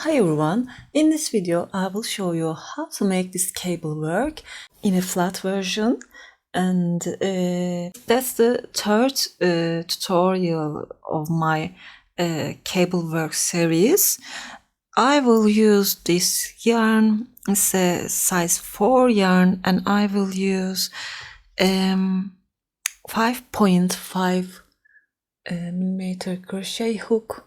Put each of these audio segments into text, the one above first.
Hi everyone, in this video I will show you how to make this cable work in a flat version, and that's the third tutorial of my cable work series. I will use this yarn, it's a size 4 yarn, and I will use 5.5 millimeter crochet hook.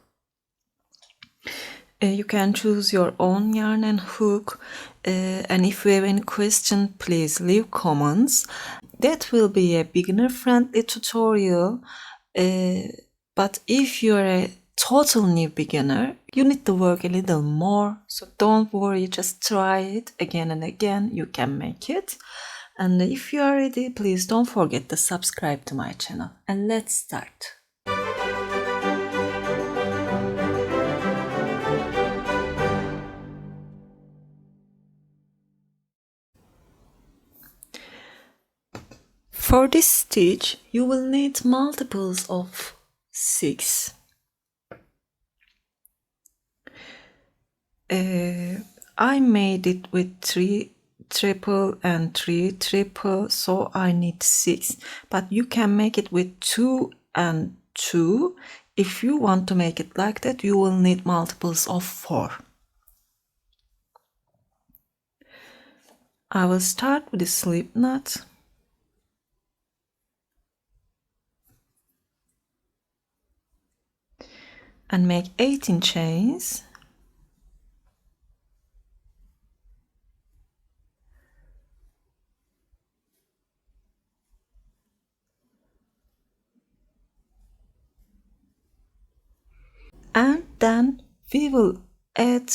You can choose your own yarn and hook, and if you have any question, please leave comments. That will be a beginner friendly tutorial, but if you're a total new beginner, you need to work a little more, so don't worry, just try it again and again, you can make it. And if you are ready, please don't forget to subscribe to my channel, and let's start. For this stitch, you will need multiples of 6. I made it with 3 triple and 3 triple, so I need 6. But you can make it with 2 and 2. If you want to make it like that, you will need multiples of 4. I will start with the slip knot. And make 18 chains. And then we will add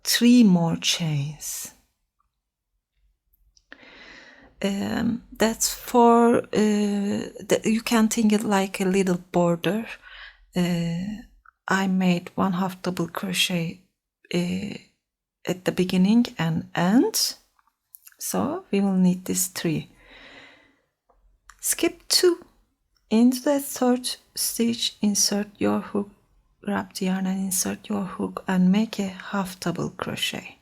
3 more chains. That's for you can think it like a little border. I made 1/2 double crochet at the beginning and end, so we will need this 3. Skip 2 into that third stitch, insert your hook, grab the yarn and insert your hook and make a 1/2 double crochet,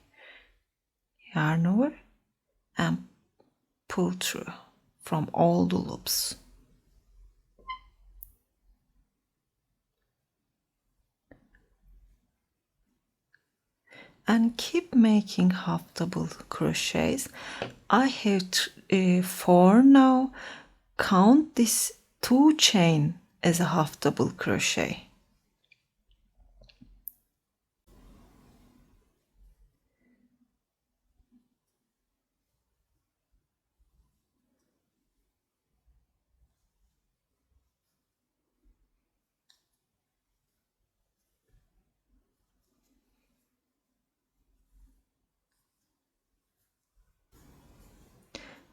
yarn over and pull through from all the loops. And keep making 1/2 double crochets. I have 4 now. Count this 2 chain as a 1/2 double crochet.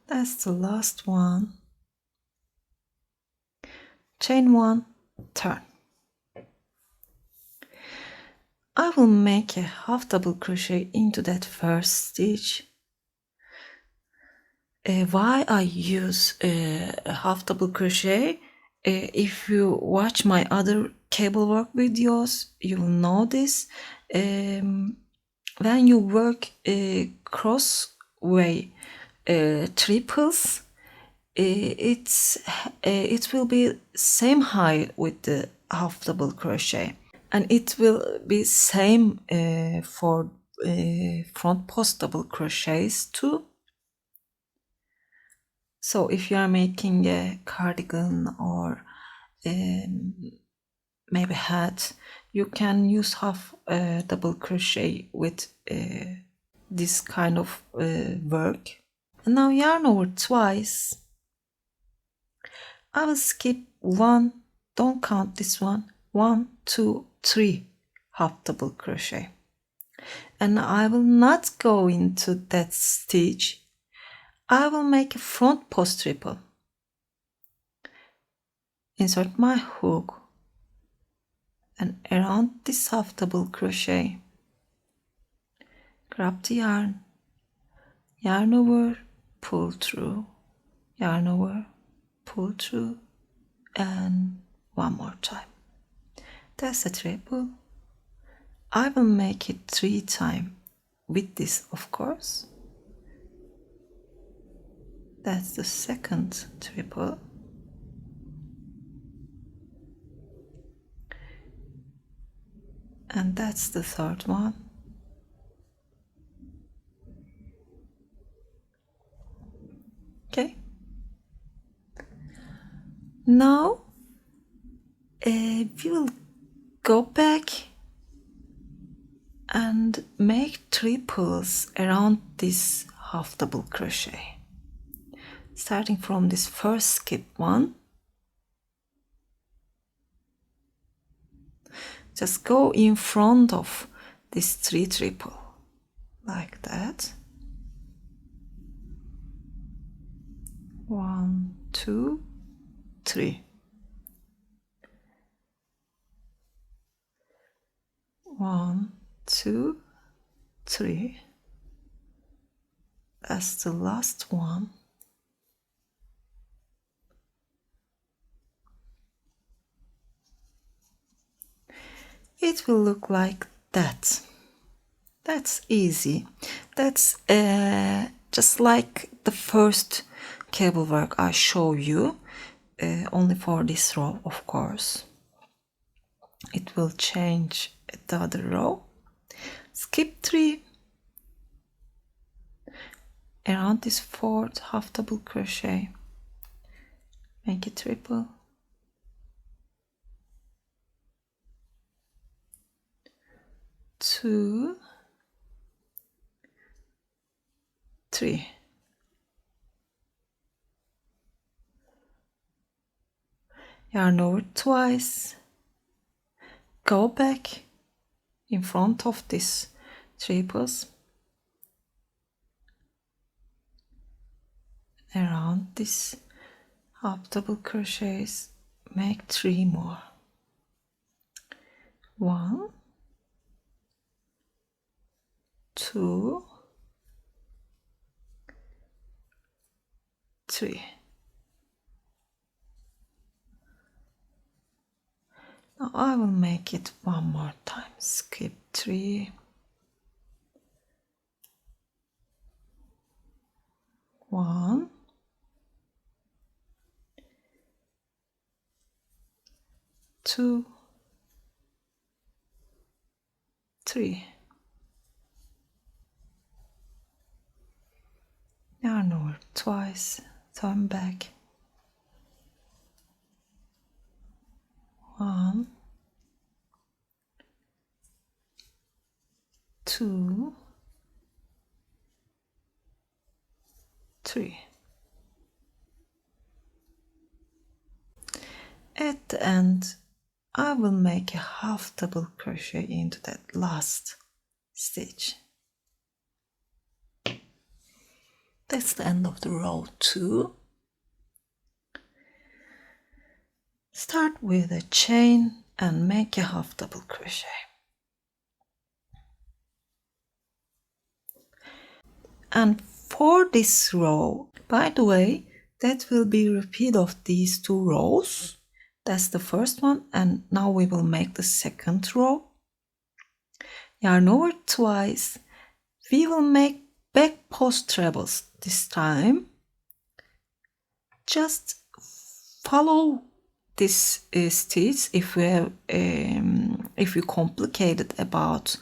That's the last one. Chain 1, turn. I will make a 1/2 double crochet into that first stitch. Why I use a 1/2 double crochet, if you watch my other cable work videos, you will know this. When you work cross way triples, it will be same height with the 1/2 double crochet, and it will be same for front post double crochets too. So if you are making a cardigan or maybe hat, you can use 1/2 double crochet with this kind of work. And now yarn over twice. I will skip 1, don't count this one, 1, 2, 3 1/2 double crochet, and I will not go into that stitch. I will make a front post triple, insert my hook and around this 1/2 double crochet, grab the yarn over, pull through, yarn over, pull through, and one more time. That's a triple. I will make it 3 times with this, of course. That's the second triple. And that's the third one. Okay. Now we will go back and make triples around this half double crochet. Starting from this first skip one, just go in front of this 3 triple, like that. 1, 2, 3. 1, 2, 3. That's the last one. It will look like that. That's easy. That's just like the first cable work I show you, only for this row, of course. It will change the other row. Skip 3 around this fourth half double crochet, make a triple, two, 3. Yarn over twice, go back in front of this triples, around this half double crochets, make 3 more. 1, 2, 3. Now I will make it one more time. Skip 3, 1, 2, 3. Yarn over twice, turn back. 1, 2, 3. At the end, I will make a half double crochet into that last stitch. That's the end of the row 2. Start with a chain and make a half double crochet. And for this row, by the way, that will be a repeat of these 2 rows. That's the first one, and now we will make the second row. Yarn over twice. We will make back post trebles this time. Just follow this stitch if you complicated about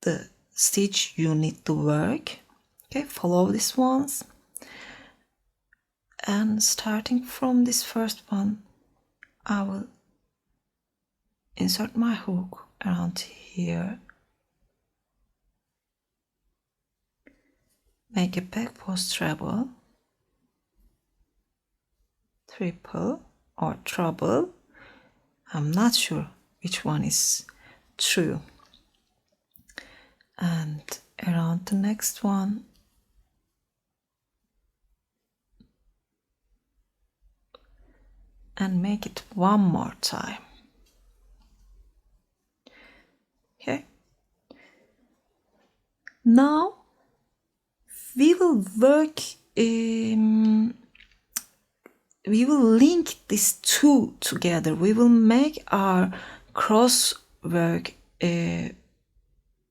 the stitch you need to work. Okay, follow these ones, and starting from this first one, I will insert my hook around here, make a back post treble, triple or treble. I'm not sure which one is true. And around the next one, and make it one more time. Okay. Now we will work, we will link these 2 together. We will make our cross work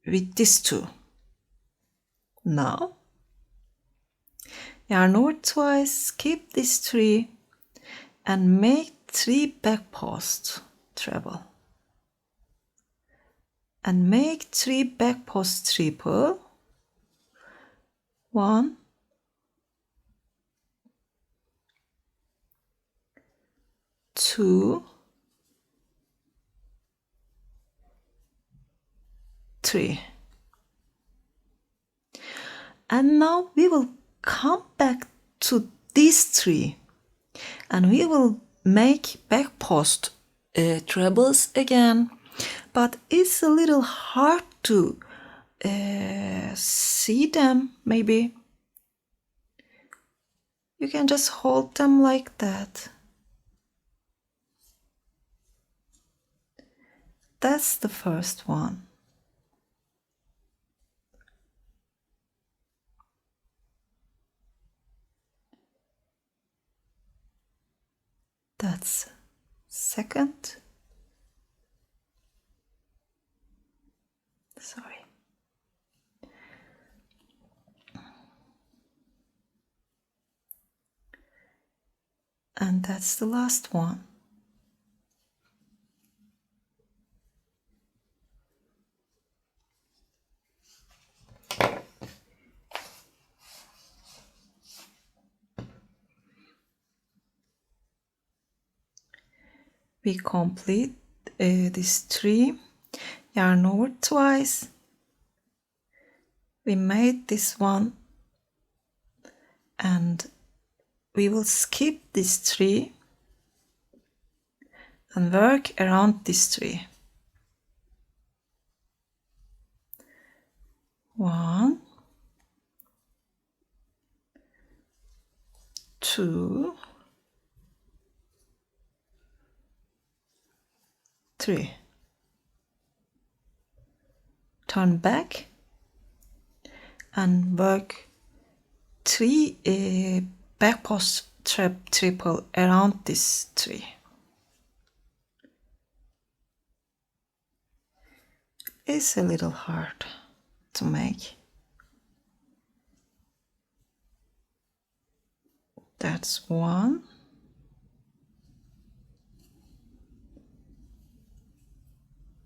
with these two. Now yarn over twice, skip this 3 and make 3 back post treble and make 3 back post triple. 1, 2, 3. And now we will come back to these 3 and we will make back post trebles again, but it's a little hard to see them. Maybe you can just hold them like that. That's the first one. That's second. Sorry. And that's the last one. We complete this 3, yarn over twice. We made this one and we will skip this 3 and work around this 3. 1, 2, 3. Turn back and work 3 back post triple around this 3. It's a little hard to make. That's 1,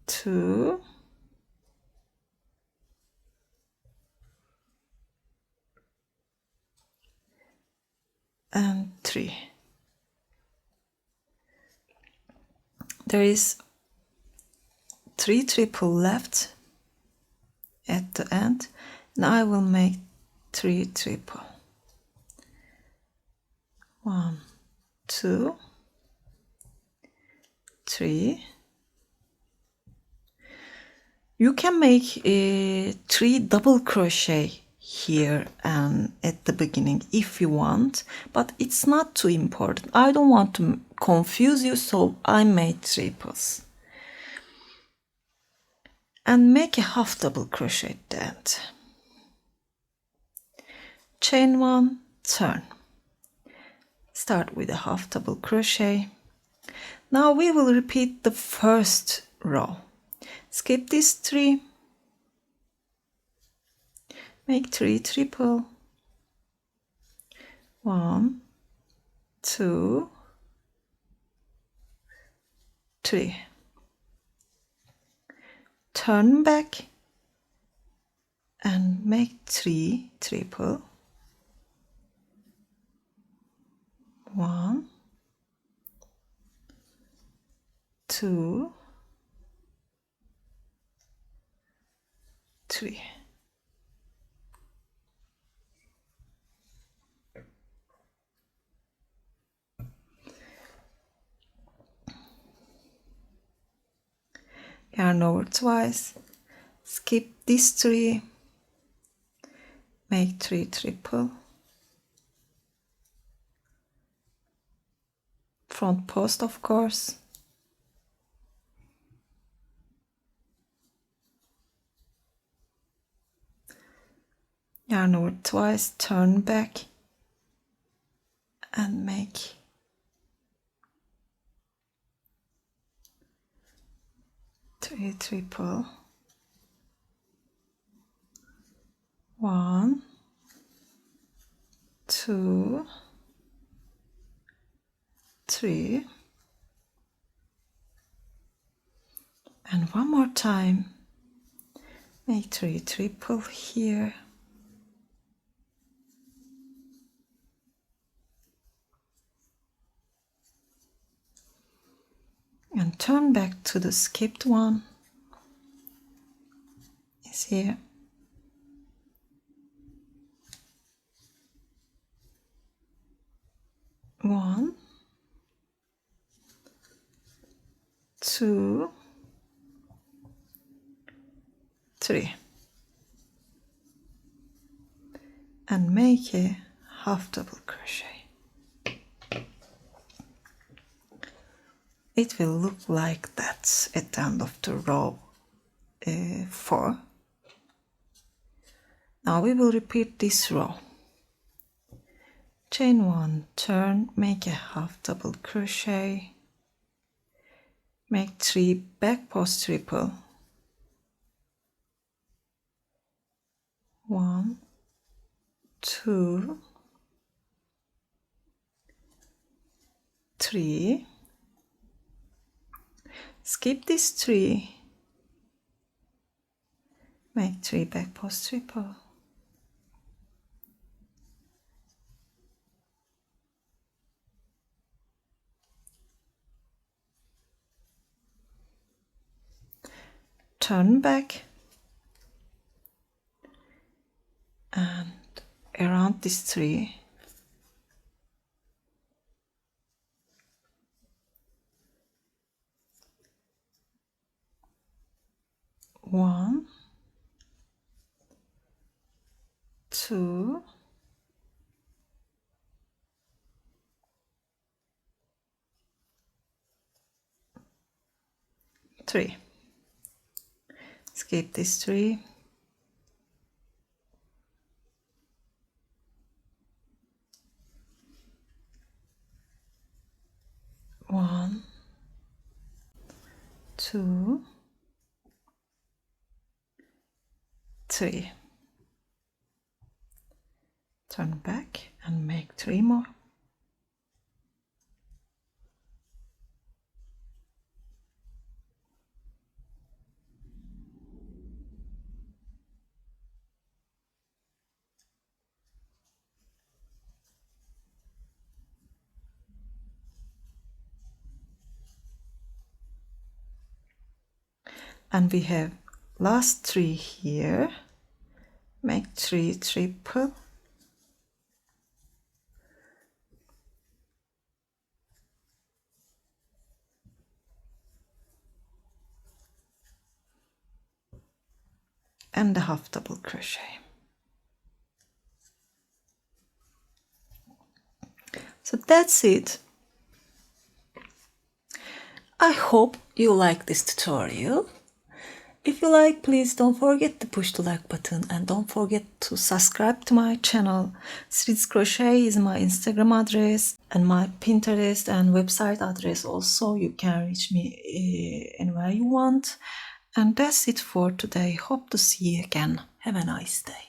2, and 3. There is 3 triple left at the end. Now I will make 3 triple. 1, 2, 3. You can make 3 double crochet here and at the beginning if you want, but it's not too important. I don't want to confuse you, so I made triples. And make a half double crochet at the end. Chain 1, turn. Start with a half double crochet. Now we will repeat the first row. Skip this 3. Make 3 triple. 1, 2, 3. Turn back and make 3 triple. 1, 2, 3. Yarn over twice, skip this 3, make 3 triple, front post of course, yarn over twice, turn back and make 3 triple, 1, 2, 3, and one more time. Make 3 triple here. And turn back to the skipped one. Is here. One, 2, 3, and make a half double crochet. It will look like that at the end of the row 4. Now we will repeat this row. Chain 1, turn, make a half double crochet, make 3 back post triple, 1, 2, 3, skip this 3, make 3 back post triple, turn back, and around this 3, 1, 2, 3. Skip this 3. 1, 2, 3. Turn back and make 3 more. And we have last 3 here. Make 3 triple, and a half double crochet. So that's it. I hope you like this tutorial. If you like, please don't forget to push the like button and don't forget to subscribe to my channel. Streets Crochet is my Instagram address and my Pinterest and website address also. You can reach me anywhere you want. And that's it for today. Hope to see you again. Have a nice day.